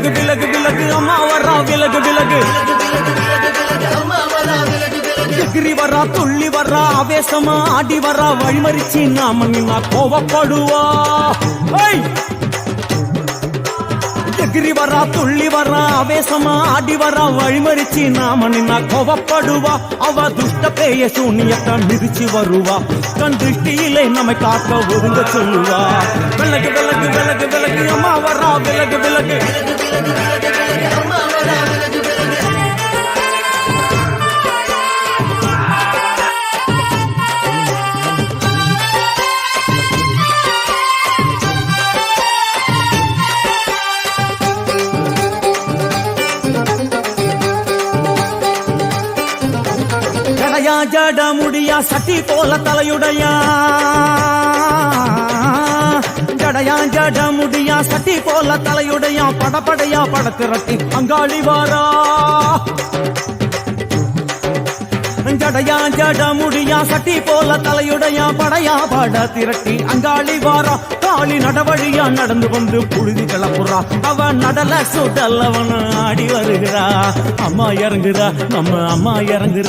விலகு விலகு விலகு அம்மா வரா விலகு விலகு எகிரி வரா துள்ளி வரா ஆவேசமா ஆடி வரா வழிமறிச்சு நாம நின்னா கோவப்படுவா எகிரி வரா துள்ளி வரா ஆவேசமா ஆடி வரா வழிமறிச்சு நாம நின்னா கோவப்படுவா அவ துஷ்ட பேய சூனியத்தை மிதிச்சு வருவா கண் திருஷ்டியிலே நம்மை காக்க ஒதுங்க சொல்லுவா விலகு விலகு விலகு விலகு அம்மா வரா விலகு விலகு ஜட முடியா சட்டி போல தலையுடையா ஜடையா ஜட முடியா சட்டி போல தலையுடையா படப்படையா படத்திரட்டி அங்காளி வாரா ஜடையா ஜட முடியா சட்டி போல தலையுடையா படையா பட திரட்டி அங்காளி வாரா காளி நடவழியா நடந்து வந்து புழுதி கிளப்புறா அவ நடல சுடல் அவன ஆடி வருகிறா அம்மா இறங்குறா நம்ம அம்மா இறங்குறா